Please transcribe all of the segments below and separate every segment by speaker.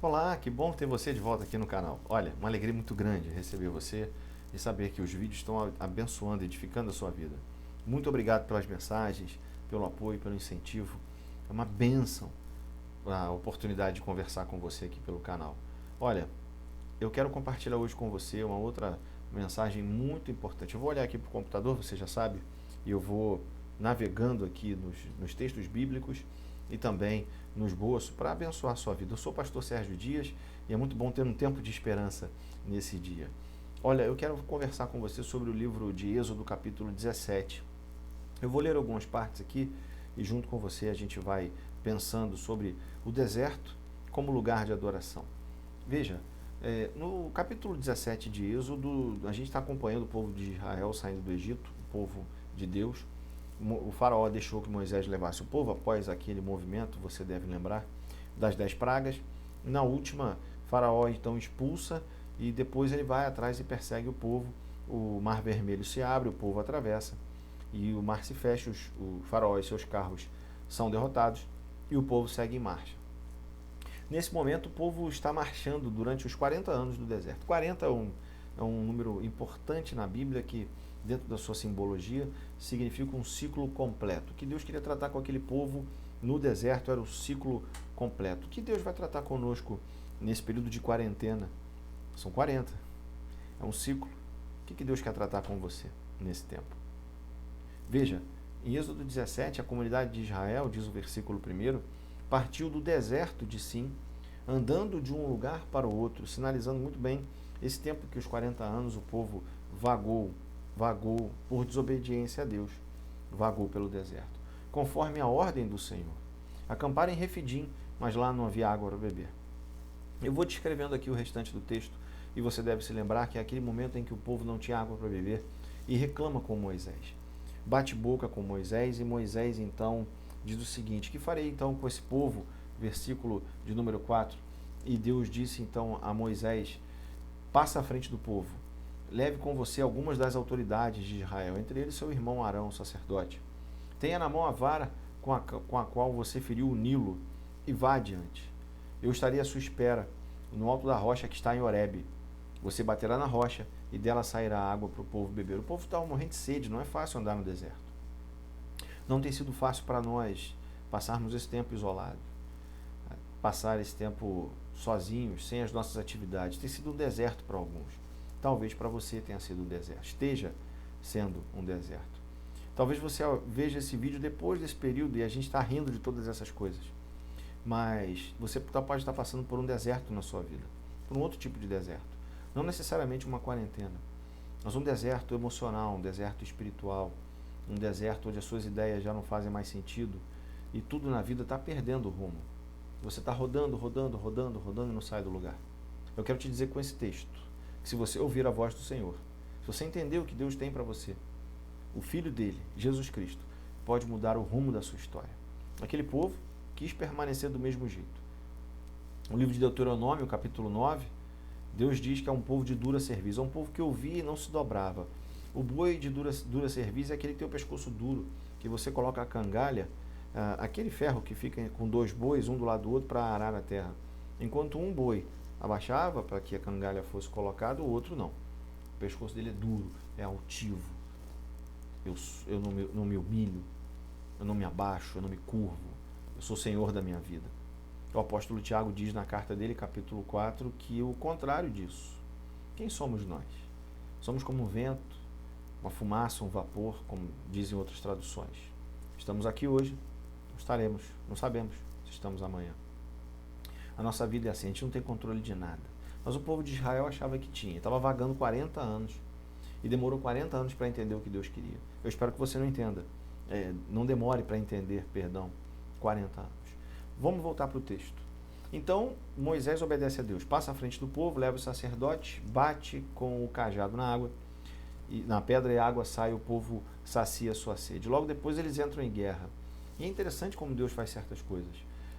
Speaker 1: Olá, que bom ter você de volta aqui no canal. Olha, uma alegria muito grande receber você e saber que os vídeos estão abençoando, edificando a sua vida. Muito obrigado pelas mensagens, pelo apoio, pelo incentivo. É uma bênção a oportunidade de conversar com você aqui pelo canal. Olha, eu quero compartilhar hoje com você uma outra mensagem muito importante. Eu vou olhar aqui para o computador, você já sabe, e eu vou navegando aqui nos textos bíblicos e também no esboço para abençoar a sua vida. Eu sou o pastor Sérgio Dias e é muito bom ter um tempo de esperança nesse dia. Olha, eu quero conversar com você sobre o livro de Êxodo, capítulo 17. Eu vou ler algumas partes aqui e junto com você a gente vai pensando sobre o deserto como lugar de adoração. Veja, no capítulo 17 de Êxodo, a gente está acompanhando o povo de Israel saindo do Egito, o povo de Deus. O faraó deixou que Moisés levasse o povo após aquele movimento, você deve lembrar, das 10 pragas. Na última, faraó então expulsa e depois ele vai atrás e persegue o povo. O mar vermelho se abre, o povo atravessa e o mar se fecha, o faraó e seus carros são derrotados e o povo segue em marcha. Nesse momento, o povo está marchando durante os 40 anos do deserto. 40 é um número importante na Bíblia que, dentro da sua simbologia, significa um ciclo completo. O que Deus queria tratar com aquele povo no deserto era o ciclo completo. O que Deus vai tratar conosco nesse período de quarentena? São 40. É um ciclo. O que Deus quer tratar com você nesse tempo? Veja, em Êxodo 17, a comunidade de Israel, diz o versículo 1, partiu do deserto de Sim, andando de um lugar para o outro, sinalizando muito bem esse tempo que os 40 anos o povo vagou por desobediência a Deus, vagou pelo deserto, conforme a ordem do Senhor. Acamparam em Refidim, mas lá não havia água para beber. Eu vou descrevendo aqui o restante do texto e você deve se lembrar que é aquele momento em que o povo não tinha água para beber e reclama com Moisés. Bate boca com Moisés e Moisés então diz o seguinte: que farei então com esse povo? Versículo de número 4. E Deus disse então a Moisés: passa à frente do povo, leve com você algumas das autoridades de Israel, entre eles seu irmão Arão, sacerdote. Tenha na mão a vara com a qual você feriu o Nilo e vá adiante. Eu estarei à sua espera no alto da rocha que está em Horebe. Você baterá na rocha e dela sairá água para o povo beber. O povo estava morrendo de sede, não é fácil andar no deserto. Não tem sido fácil para nós passarmos esse tempo isolado, passar esse tempo sozinhos, sem as nossas atividades. Tem sido um deserto para alguns. Talvez para você tenha sido um deserto, esteja sendo um deserto. Talvez você veja esse vídeo depois desse período e a gente está rindo de todas essas coisas. Mas você pode estar passando por um deserto na sua vida, por um outro tipo de deserto. Não necessariamente uma quarentena, mas um deserto emocional, um deserto espiritual, um deserto onde as suas ideias já não fazem mais sentido e tudo na vida está perdendo o rumo. Você está rodando e não sai do lugar. Eu quero te dizer com esse texto, que se você ouvir a voz do Senhor, se você entender o que Deus tem para você, o Filho dele, Jesus Cristo, pode mudar o rumo da sua história. Aquele povo quis permanecer do mesmo jeito. No livro de Deuteronômio, capítulo 9, Deus diz que é um povo de dura cerviz, é um povo que ouvia e não se dobrava. O boi de dura cerviz é aquele que tem o pescoço duro, que você coloca a cangalha, aquele ferro que fica com dois bois, um do lado do outro, para arar a terra. Enquanto um boi abaixava para que a cangalha fosse colocada, o outro não. O pescoço dele é duro, é altivo. Eu não me humilho, eu não me abaixo, eu não me curvo. Eu sou senhor da minha vida. O apóstolo Tiago diz na carta dele, capítulo 4, que o contrário disso. Quem somos nós? Somos como um vento, uma fumaça, um vapor, como dizem outras traduções. Estamos aqui hoje, não estaremos, não sabemos se estamos amanhã. A nossa vida é assim, a gente não tem controle de nada. Mas o povo de Israel achava que tinha. Estava vagando 40 anos. E demorou 40 anos para entender o que Deus queria. Eu espero que você não entenda. Não demore para entender, 40 anos. Vamos voltar para o texto. Então, Moisés obedece a Deus. Passa à frente do povo, leva o sacerdote, bate com o cajado na água. E na pedra e a água sai, o povo sacia a sua sede. Logo depois eles entram em guerra. E é interessante como Deus faz certas coisas.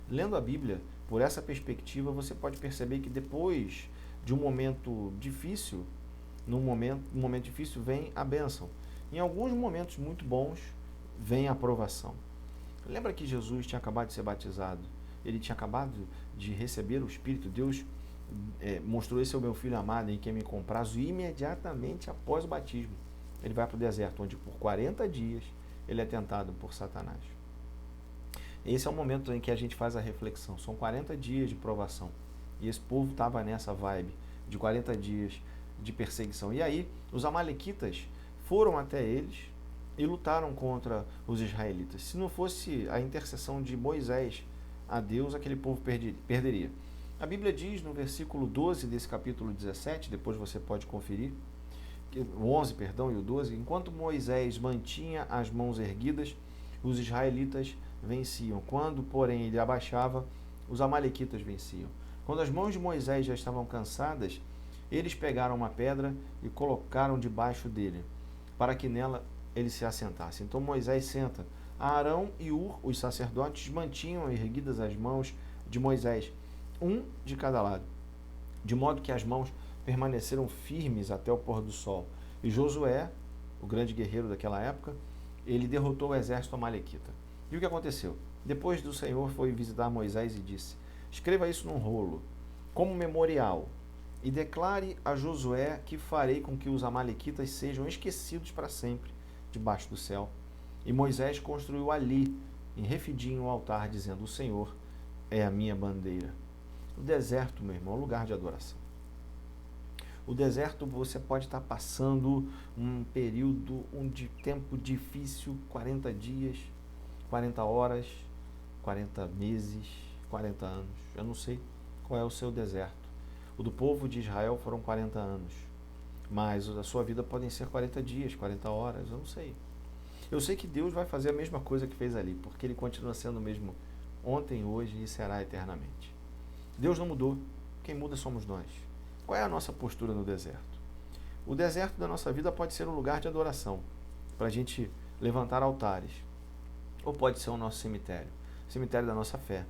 Speaker 1: Lendo a Bíblia, por essa perspectiva, você pode perceber que depois de um momento difícil, num momento difícil vem a bênção. Em alguns momentos muito bons, vem a aprovação. Lembra que Jesus tinha acabado de ser batizado? Ele tinha acabado de receber o Espírito, Deus mostrou: esse é o meu filho amado em quem me comprazo. E imediatamente após o batismo, ele vai para o deserto, onde por 40 dias ele é tentado por Satanás. Esse é o momento em que a gente faz a reflexão. São 40 dias de provação. E esse povo estava nessa vibe de 40 dias de perseguição. E aí, os amalequitas foram até eles e lutaram contra os israelitas. Se não fosse a intercessão de Moisés a Deus, aquele povo perderia. A Bíblia diz no versículo 12 desse capítulo 17, depois você pode conferir, o 11, perdão, e o 12, enquanto Moisés mantinha as mãos erguidas, os israelitas venciam. Quando, porém, ele abaixava, os amalequitas venciam. Quando as mãos de Moisés já estavam cansadas, eles pegaram uma pedra e colocaram debaixo dele, para que nela ele se assentasse. Então Moisés senta. Arão e Ur, os sacerdotes, mantinham erguidas as mãos de Moisés, um de cada lado, de modo que as mãos permaneceram firmes até o pôr do sol. E Josué, o grande guerreiro daquela época, ele derrotou o exército amalequita. E o que aconteceu? Depois do Senhor foi visitar Moisés e disse: escreva isso num rolo, como memorial, e declare a Josué que farei com que os amalequitas sejam esquecidos para sempre debaixo do céu. E Moisés construiu ali, em Refidim, um altar, dizendo: o Senhor é a minha bandeira. O deserto, meu irmão, é um lugar de adoração. O deserto, você pode estar passando um período de tempo difícil, 40 dias, 40 horas, 40 meses, 40 anos. Eu não sei qual é o seu deserto. O do povo de Israel foram 40 anos. Mas a sua vida podem ser 40 dias, 40 horas, eu não sei. Eu sei que Deus vai fazer a mesma coisa que fez ali, porque Ele continua sendo o mesmo ontem, hoje e será eternamente. Deus não mudou. Quem muda somos nós. Qual é a nossa postura no deserto? O deserto da nossa vida pode ser um lugar de adoração, para a gente levantar altares. Ou pode ser o nosso cemitério, o cemitério da nossa fé.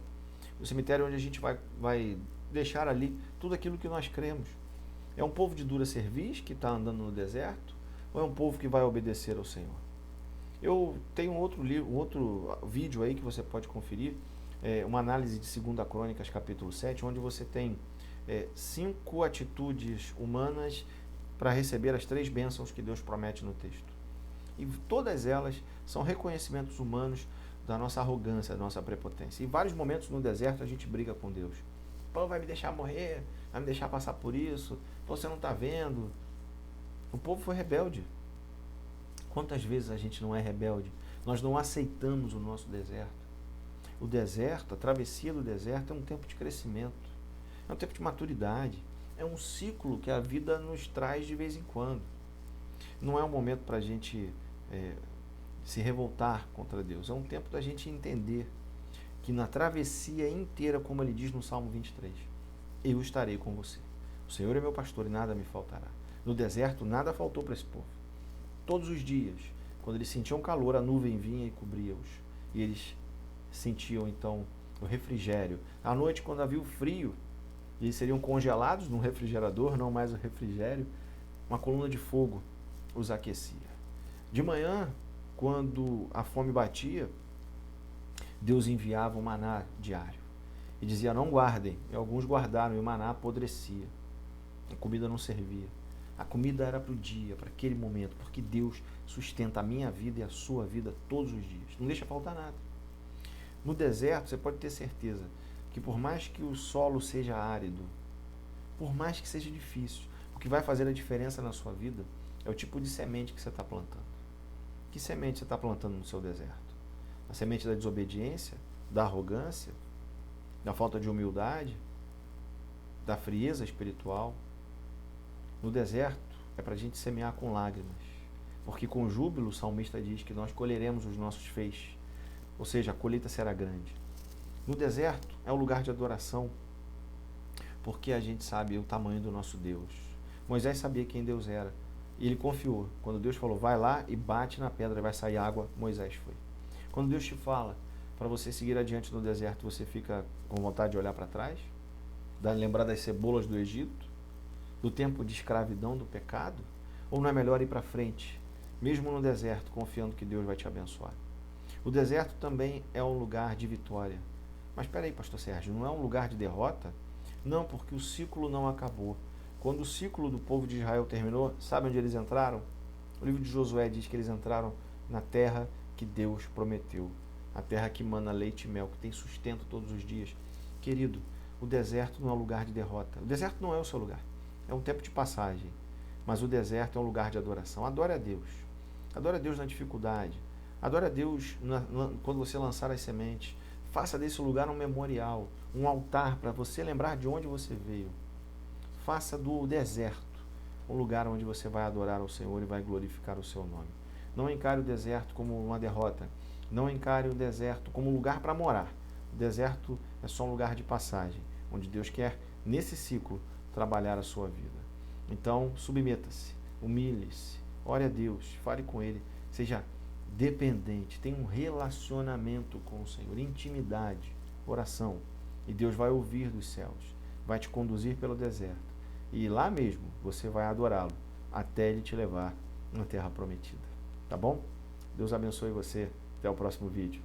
Speaker 1: O cemitério onde a gente vai deixar ali tudo aquilo que nós cremos. É um povo de dura cerviz que está andando no deserto, ou é um povo que vai obedecer ao Senhor? Eu tenho um outro vídeo aí que você pode conferir, uma análise de 2 Crônicas, capítulo 7, onde você tem 5 atitudes humanas para receber as 3 bênçãos que Deus promete no texto. E todas elas são reconhecimentos humanos da nossa arrogância, da nossa prepotência. Em vários momentos no deserto a gente briga com Deus. Pô, vai me deixar morrer, vai me deixar passar por isso, pô, você não está vendo. O povo foi rebelde. Quantas vezes a gente não é rebelde? Nós não aceitamos o nosso deserto. O deserto, a travessia do deserto é um tempo de crescimento, é um tempo de maturidade, é um ciclo que a vida nos traz de vez em quando. Não é um momento para a gente se revoltar contra Deus, é um tempo da gente entender que na travessia inteira, como ele diz no Salmo 23, eu estarei com você. O Senhor é meu pastor e nada me faltará. No deserto nada faltou para esse povo. Todos os dias, quando eles sentiam calor, a nuvem vinha e cobria-os. E eles sentiam então o refrigério. À noite, quando havia o frio, eles seriam congelados num refrigerador, não mais o refrigério, uma coluna de fogo os aquecia. De manhã, quando a fome batia, Deus enviava um maná diário e dizia: não guardem. E alguns guardaram e o maná apodrecia. A comida não servia. A comida era para o dia, para aquele momento, porque Deus sustenta a minha vida e a sua vida todos os dias. Não deixa faltar nada. No deserto, você pode ter certeza que por mais que o solo seja árido, por mais que seja difícil, o que vai fazer a diferença na sua vida é o tipo de semente que você está plantando. Que semente você está plantando no seu deserto? A semente da desobediência, da arrogância, da falta de humildade, da frieza espiritual? No deserto é para a gente semear com lágrimas, porque com júbilo o salmista diz que nós colheremos os nossos feixes, ou seja, a colheita será grande. No deserto é um lugar de adoração, porque a gente sabe o tamanho do nosso Deus. Moisés sabia quem Deus era, e ele confiou. Quando Deus falou: vai lá e bate na pedra, vai sair água, Moisés foi. Quando Deus te fala para você seguir adiante no deserto, você fica com vontade de olhar para trás, lembrar das cebolas do Egito, do tempo de escravidão, do pecado? Ou não é melhor ir para frente, mesmo no deserto, confiando que Deus vai te abençoar? O deserto também é um lugar de vitória, Mas espera aí, pastor Sérgio, não é um lugar de derrota? Não, porque o ciclo não acabou. Quando o ciclo do povo de Israel terminou, sabe onde eles entraram? O livro de Josué diz que eles entraram na terra que Deus prometeu. A terra que mana leite e mel, que tem sustento todos os dias. Querido, o deserto não é um lugar de derrota. O deserto não é o seu lugar. É um tempo de passagem. Mas o deserto é um lugar de adoração. Adore a Deus. Adore a Deus na dificuldade. Adore a Deus quando você lançar as sementes. Faça desse lugar um memorial, um altar para você lembrar de onde você veio. Faça do deserto um lugar onde você vai adorar ao Senhor e vai glorificar o seu nome. Não encare o deserto como uma derrota. Não encare o deserto como um lugar para morar. O deserto é só um lugar de passagem, onde Deus quer, nesse ciclo, trabalhar a sua vida. Então, submeta-se, humilhe-se, ore a Deus, fale com Ele, seja dependente, tenha um relacionamento com o Senhor, intimidade, oração. E Deus vai ouvir dos céus, vai te conduzir pelo deserto. E lá mesmo você vai adorá-lo, até Ele te levar na terra prometida. Tá bom? Deus abençoe você. Até o próximo vídeo.